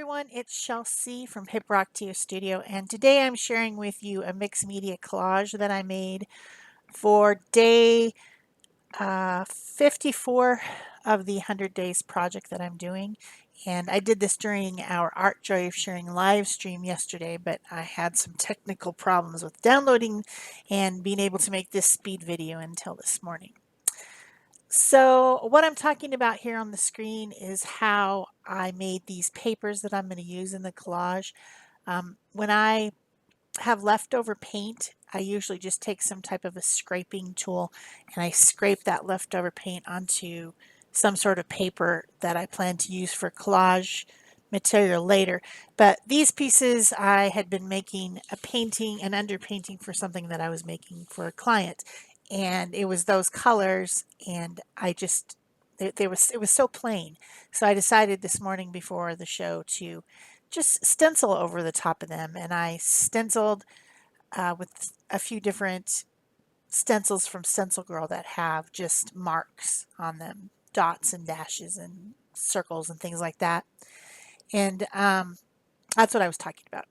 everyone, it's Shel C from PaperOcotilloStudio, and today I'm sharing with you a mixed media collage that I made for day 54 of the 100 Days project that I'm doing. And I did this during our Art Joy of Sharing live stream yesterday, but I had some technical problems with downloading and being able to make this speed video until this morning. So what I'm talking about here on the screen is how I made these papers that I'm going to use in the collage. When I have leftover paint, I usually just take some type of a scraping tool and I scrape that leftover paint onto some sort of paper that I plan to use for collage material later. But these pieces I had been making a painting, an underpainting for something that I was making for a client. And it was those colors and I just it was so plain. So I decided this morning before the show to just stencil over the top of them, and I stenciled with a few different stencils from Stencil Girl that have just marks on them, dots and dashes and circles and things like that. And that's what I was talking about.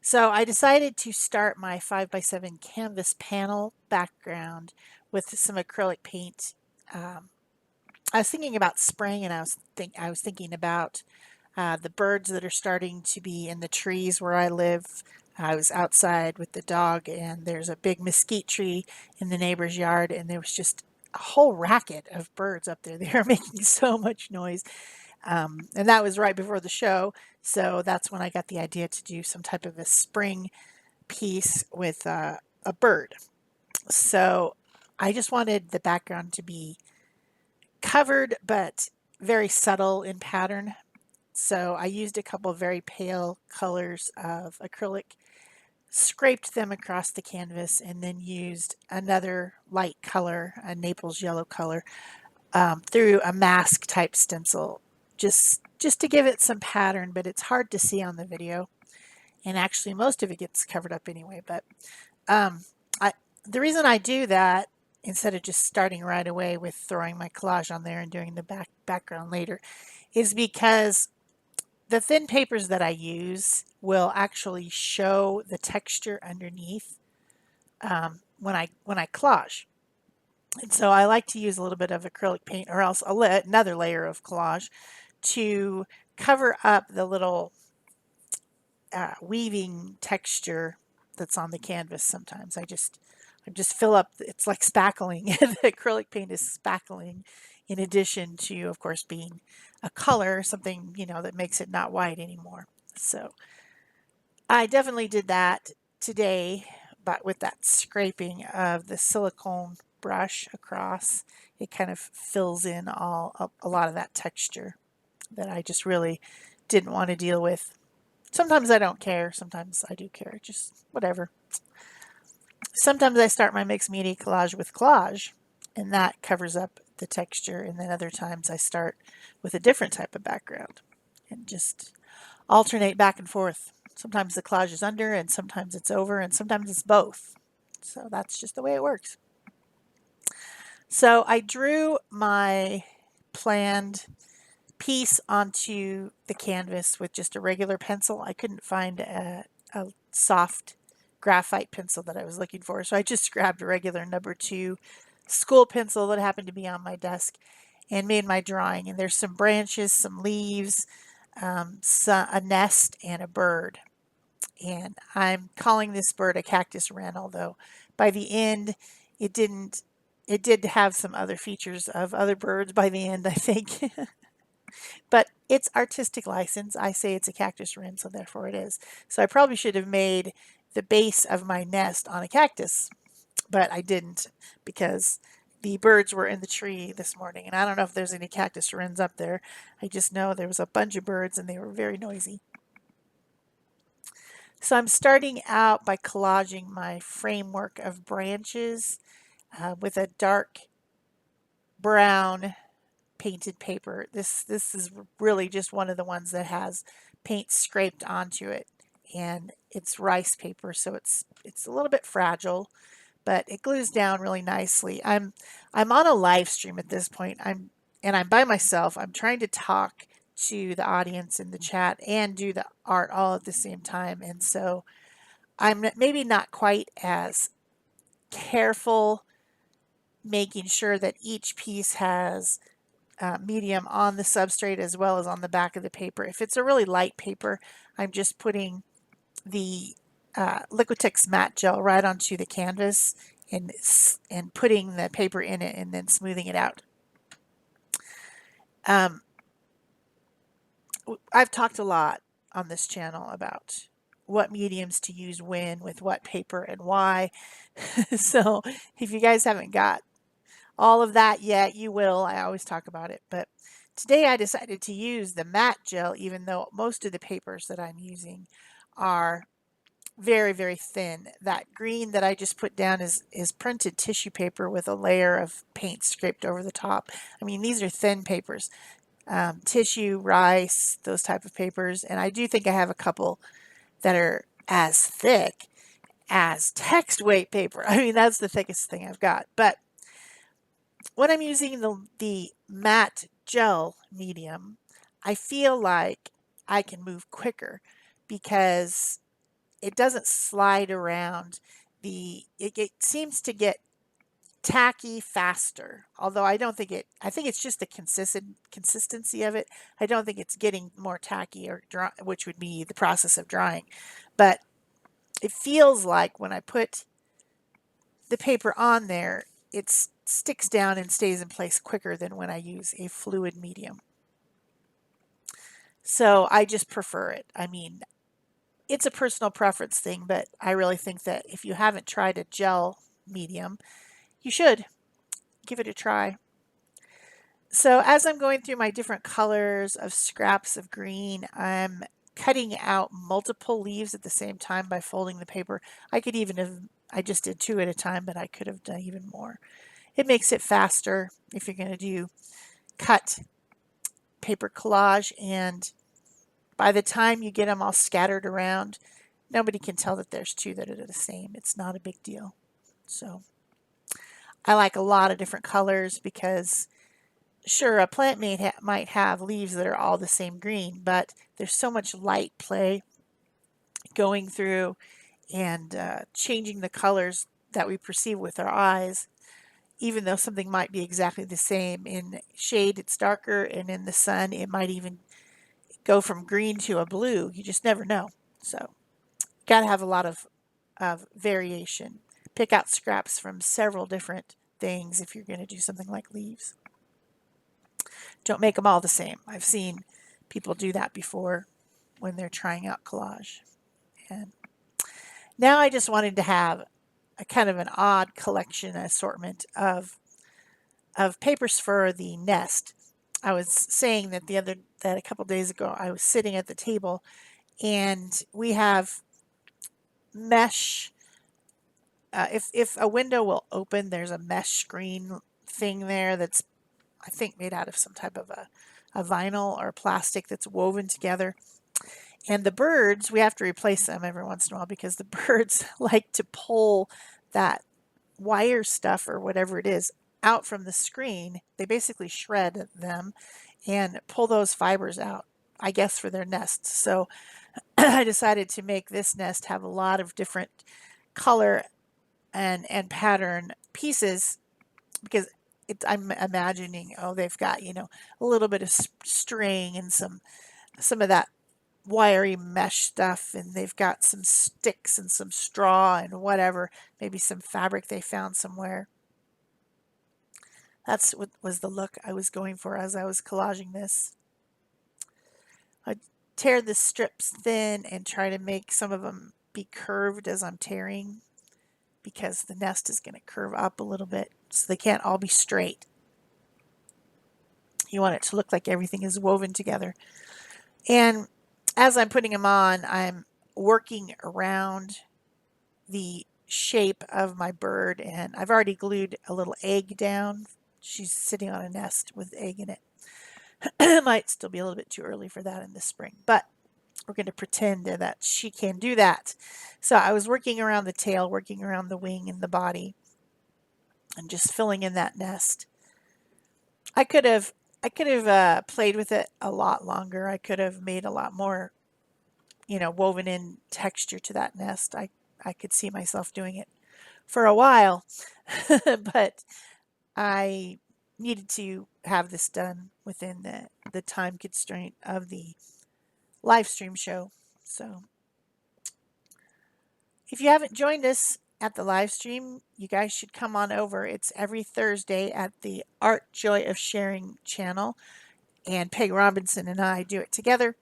So I decided to start my 5x7 canvas panel background with some acrylic paint. I was thinking about spring, and I was thinking about the birds that are starting to be in the trees where I live. I was outside with the dog, and there's a big mesquite tree in the neighbor's yard, and there was just a whole racket of birds up there. They were making so much noise. And that was right before the show, so that's when I got the idea to do some type of a spring piece with a bird. So I just wanted the background to be covered but very subtle in pattern. So I used a couple of very pale colors of acrylic, scraped them across the canvas, and then used another light color, a Naples yellow color, through a mask type stencil, just to give it some pattern, but it's hard to see on the video. And actually most of it gets covered up anyway. But I, the reason I do that instead of just starting right away with throwing my collage on there and doing the background later is because the thin papers that I use will actually show the texture underneath when I collage. And so I like to use a little bit of acrylic paint, or else another layer of collage to cover up the little weaving texture that's on the canvas. Sometimes I just fill up. It's like spackling. The acrylic paint is spackling, in addition to, of course, being a color, something that makes it not white anymore. So I definitely did that today, but with that scraping of the silicone brush across, it kind of fills in a lot of that texture that I just really didn't want to deal with. Sometimes I don't care, sometimes I do care, just whatever. Sometimes I start my mixed media collage with collage, and that covers up the texture, and then other times I start with a different type of background and just alternate back and forth. Sometimes the collage is under, and sometimes it's over, and sometimes it's both. So that's just the way it works. So I drew my planned piece onto the canvas with just a regular pencil. I couldn't find a soft graphite pencil that I was looking for, so I just grabbed a regular #2 school pencil that happened to be on my desk and made my drawing. And there's some branches, some leaves, a nest, and a bird. And I'm calling this bird a cactus wren, although by the end it didn't. It did have some other features of other birds by the end, I think. But it's artistic license. I say it's a cactus wren, so therefore it is. So I probably should have made the base of my nest on a cactus, but I didn't because the birds were in the tree this morning, and I don't know if there's any cactus wrens up there. I just know there was a bunch of birds and they were very noisy. So I'm starting out by collaging my framework of branches with a dark brown painted paper. This is really just one of the ones that has paint scraped onto it, and it's rice paper, so it's a little bit fragile, but it glues down really nicely. I'm on a live stream at this point. I'm by myself. I'm trying to talk to the audience in the chat and do the art all at the same time. And so I'm maybe not quite as careful making sure that each piece has medium on the substrate as well as on the back of the paper. If it's a really light paper, I'm just putting the Liquitex matte gel right onto the canvas and putting the paper in it and then smoothing it out. I've talked a lot on this channel about what mediums to use when, with what paper, and why. So if you guys haven't got all of that yet, you will. I always talk about it. But today I decided to use the matte gel, even though most of the papers that I'm using are very, very thin. That green that I just put down is printed tissue paper with a layer of paint scraped over the top. I mean, these are thin papers. Tissue, rice, those type of papers. And I do think I have a couple that are as thick as text weight paper. I mean, that's the thickest thing I've got. But when I'm using the matte gel medium, I feel like I can move quicker because it doesn't slide around. It seems to get tacky faster, although I don't think I think it's just the consistency of it. I don't think it's getting more tacky or dry, which would be the process of drying. But it feels like when I put the paper on there, it sticks down and stays in place quicker than when I use a fluid medium. So I just prefer it. I mean, it's a personal preference thing, but I really think that if you haven't tried a gel medium, you should give it a try. So as I'm going through my different colors of scraps of green, I'm cutting out multiple leaves at the same time by folding the paper. I could even have, I just did 2 at a time, but I could have done even more. It makes it faster if you're going to do cut paper collage, and by the time you get them all scattered around, nobody can tell that there's 2 that are the same. It's not a big deal. So I like a lot of different colors because sure, a plant might have leaves that are all the same green, but there's so much light play going through and changing the colors that we perceive with our eyes, even though something might be exactly the same. In shade, it's darker, and in the sun, it might even go from green to a blue. You just never know. So, got to have a lot of variation. Pick out scraps from several different things if you're going to do something like leaves. Don't make them all the same. I've seen people do that before when they're trying out collage. And now I just wanted to have a kind of an odd collection assortment of papers for the nest. I was saying that a couple days ago I was sitting at the table and we have mesh. If a window will open, there's a mesh screen thing there that's I think made out of some type of a vinyl or plastic that's woven together. And the birds, we have to replace them every once in a while because the birds like to pull that wire stuff or whatever it is out from the screen. They basically shred them and pull those fibers out, I guess, for their nests. So I decided to make this nest have a lot of different color and pattern pieces because I'm imagining, oh, they've got, a little bit of string and some of that wiry mesh stuff, and they've got some sticks and some straw and whatever, maybe some fabric they found somewhere. That's what was the look I was going for as I was collaging this. I tear the strips thin and try to make some of them be curved as I'm tearing because the nest is going to curve up a little bit, so they can't all be straight. You want it to look like everything is woven together. And as I'm putting them on, I'm working around the shape of my bird, and I've already glued a little egg down. She's sitting on a nest with egg in it. It might still be a little bit too early for that in the spring, but we're going to pretend that she can do that. So I was working around the tail, working around the wing and the body, and just filling in that nest. I could have I could have played with it a lot longer. I could have made a lot more, woven in texture to that nest. I could see myself doing it for a while, but I needed to have this done within the time constraint of the live stream show. So if you haven't joined us at the live stream, you guys should come on over. It's every Thursday at the Art Joy of Sharing channel, and Peg Robinson and I do it together,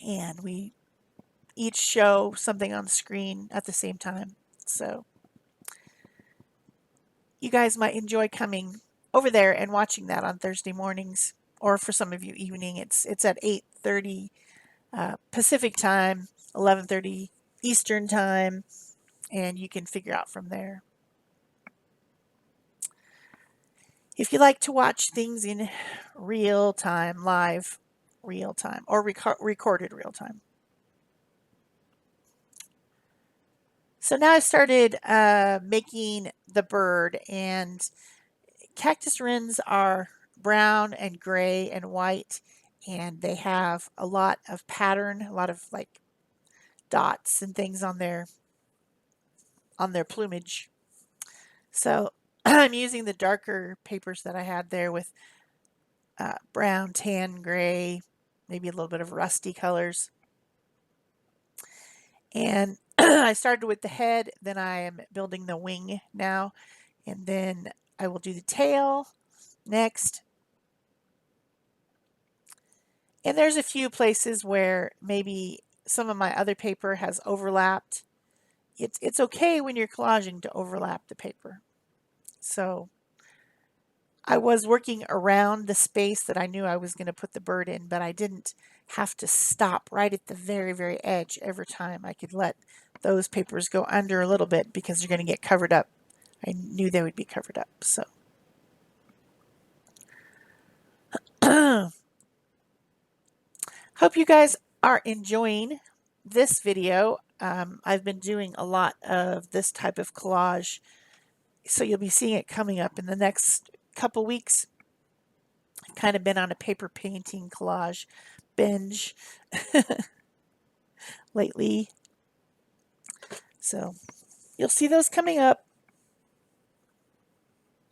and we each show something on the screen at the same time. So you guys might enjoy coming over there and watching that on Thursday mornings, or for some of you evening. It's at 8:30 Pacific time, 11:30 Eastern time, and you can figure out from there. If you like to watch things in real time, live real time, or recorded real time. So now I started making the bird, and cactus wrens are brown and gray and white, and they have a lot of pattern, a lot of like dots and things on their plumage. So I'm using the darker papers that I had there with brown, tan, gray, maybe a little bit of rusty colors. And I started with the head, then I am building the wing now, and then I will do the tail next. And there's a few places where maybe some of my other paper has overlapped. It's okay when you're collaging to overlap the paper. So I was working around the space that I knew I was going to put the bird in, but I didn't have to stop right at the very, very edge every time. I could let those papers go under a little bit because they're going to get covered up. I knew they would be covered up. So hope you guys are enjoying this video. I've been doing a lot of this type of collage, so you'll be seeing it coming up in the next couple weeks. I've kind of been on a paper painting collage binge lately, so you'll see those coming up.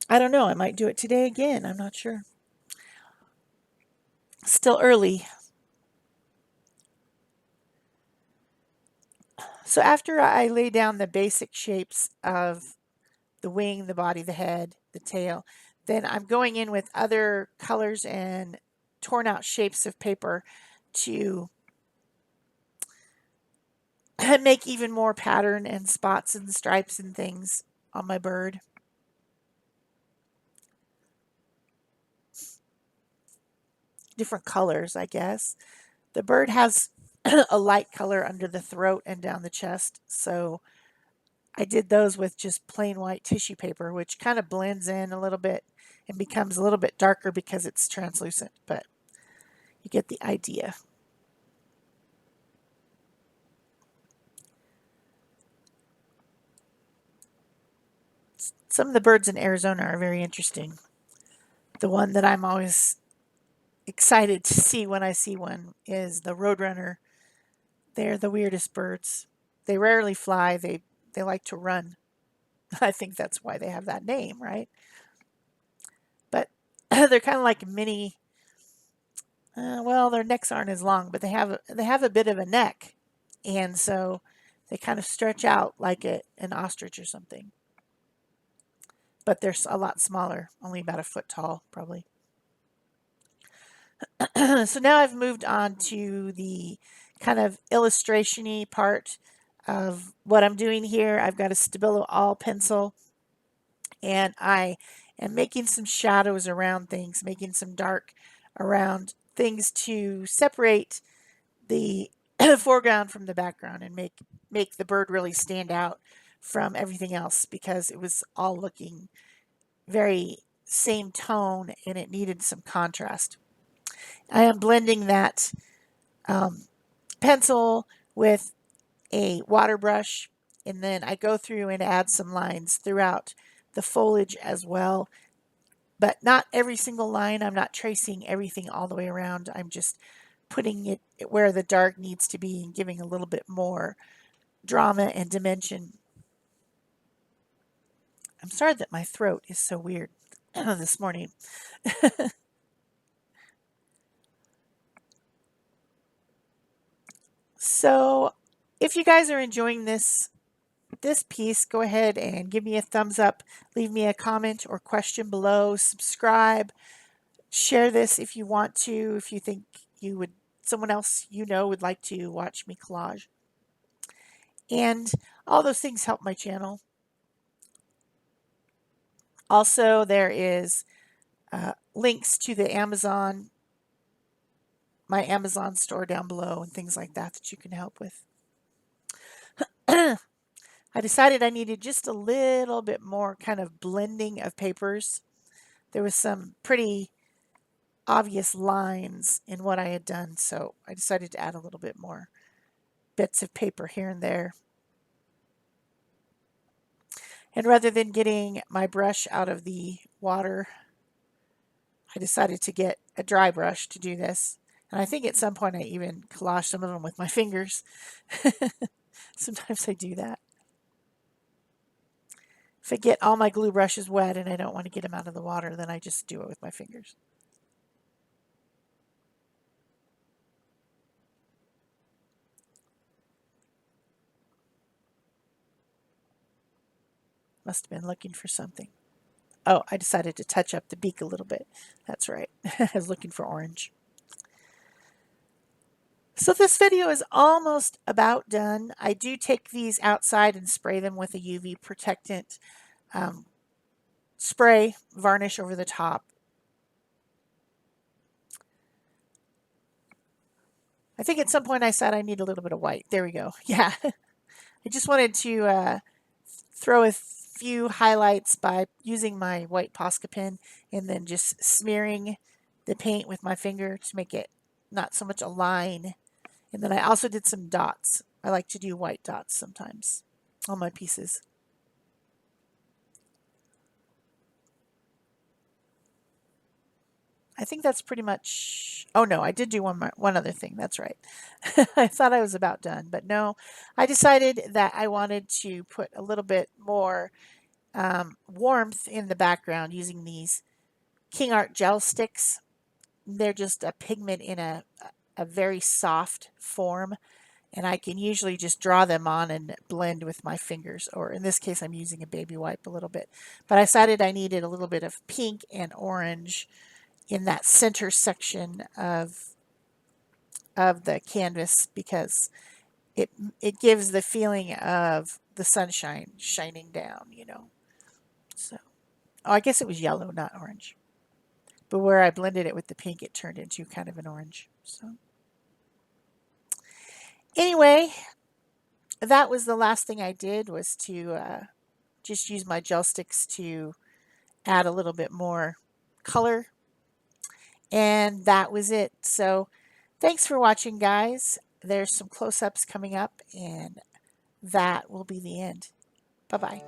I don't know, I might do it today again, I'm not sure. Still early. So after I lay down the basic shapes of the wing, the body, the head, the tail, then I'm going in with other colors and torn out shapes of paper to make even more pattern and spots and stripes and things on my bird. Different colors, I guess. The bird has a light color under the throat and down the chest, so I did those with just plain white tissue paper, which kind of blends in a little bit and becomes a little bit darker because it's translucent, but you get the idea. Some of the birds in Arizona are very interesting. The one that I'm always excited to see when I see one is the roadrunner. They're the weirdest birds. They rarely fly. They like to run. I think that's why they have that name, right? But they're kind of like mini. Well, their necks aren't as long, but they have a bit of a neck, and so they kind of stretch out like an ostrich or something. But they're a lot smaller, only about a foot tall, probably. So now I've moved on to the kind of illustration-y part of what I'm doing here. I've got a Stabilo All pencil, and I am making some shadows around things, making some dark around things to separate the foreground from the background and make the bird really stand out from everything else, because it was all looking very same tone and it needed some contrast. I am blending that pencil with a water brush, and then I go through and add some lines throughout the foliage as well. but not every single line. I'm not tracing everything all the way around. I'm just putting it where the dark needs to be and giving a little bit more drama and dimension. I'm sorry that my throat is so weird this morning. So if you guys are enjoying this piece, go ahead and give me a thumbs up, leave me a comment or question below, subscribe, share this if you want to, if you think you would someone else you know would like to watch me collage. And all those things help my channel. Also, there is links to the Amazon, my Amazon store down below and things like that that you can help with. I decided I needed just a little bit more kind of blending of papers. There was some pretty obvious lines in what I had done, so I decided to add a little bit more bits of paper here and there. And rather than getting my brush out of the water, I decided to get a dry brush to do this. And I think at some point I even collaged some of them with my fingers. Sometimes I do that. If I get all my glue brushes wet and I don't want to get them out of the water, then I just do it with my fingers. Must have been looking for something. Oh, I decided to touch up the beak a little bit. That's right. I was looking for orange. So this video is almost about done. I do take these outside and spray them with a UV protectant spray, varnish over the top. I think at some point I said I need a little bit of white. There we go. Yeah. I just wanted to throw a few highlights by using my white Posca pen and then just smearing the paint with my finger to make it not so much a line. And then I also did some dots. I like to do white dots sometimes on my pieces. I think that's pretty much. Oh no, I did do one other thing. That's right. I thought I was about done, but no. I decided that I wanted to put a little bit more warmth in the background using these King Art gel sticks. They're just a pigment in a very soft form, and I can usually just draw them on and blend with my fingers, or in this case I'm using a baby wipe a little bit. But I decided I needed a little bit of pink and orange in that center section of the canvas because it gives the feeling of the sunshine shining down, you know. So, oh, I guess it was yellow, not orange. But where I blended it with the pink, it turned into kind of an orange. So, anyway, that was the last thing I did was to just use my gel sticks to add a little bit more color. And that was it. So, thanks for watching, guys. There's some close-ups coming up, and that will be the end. Bye-bye.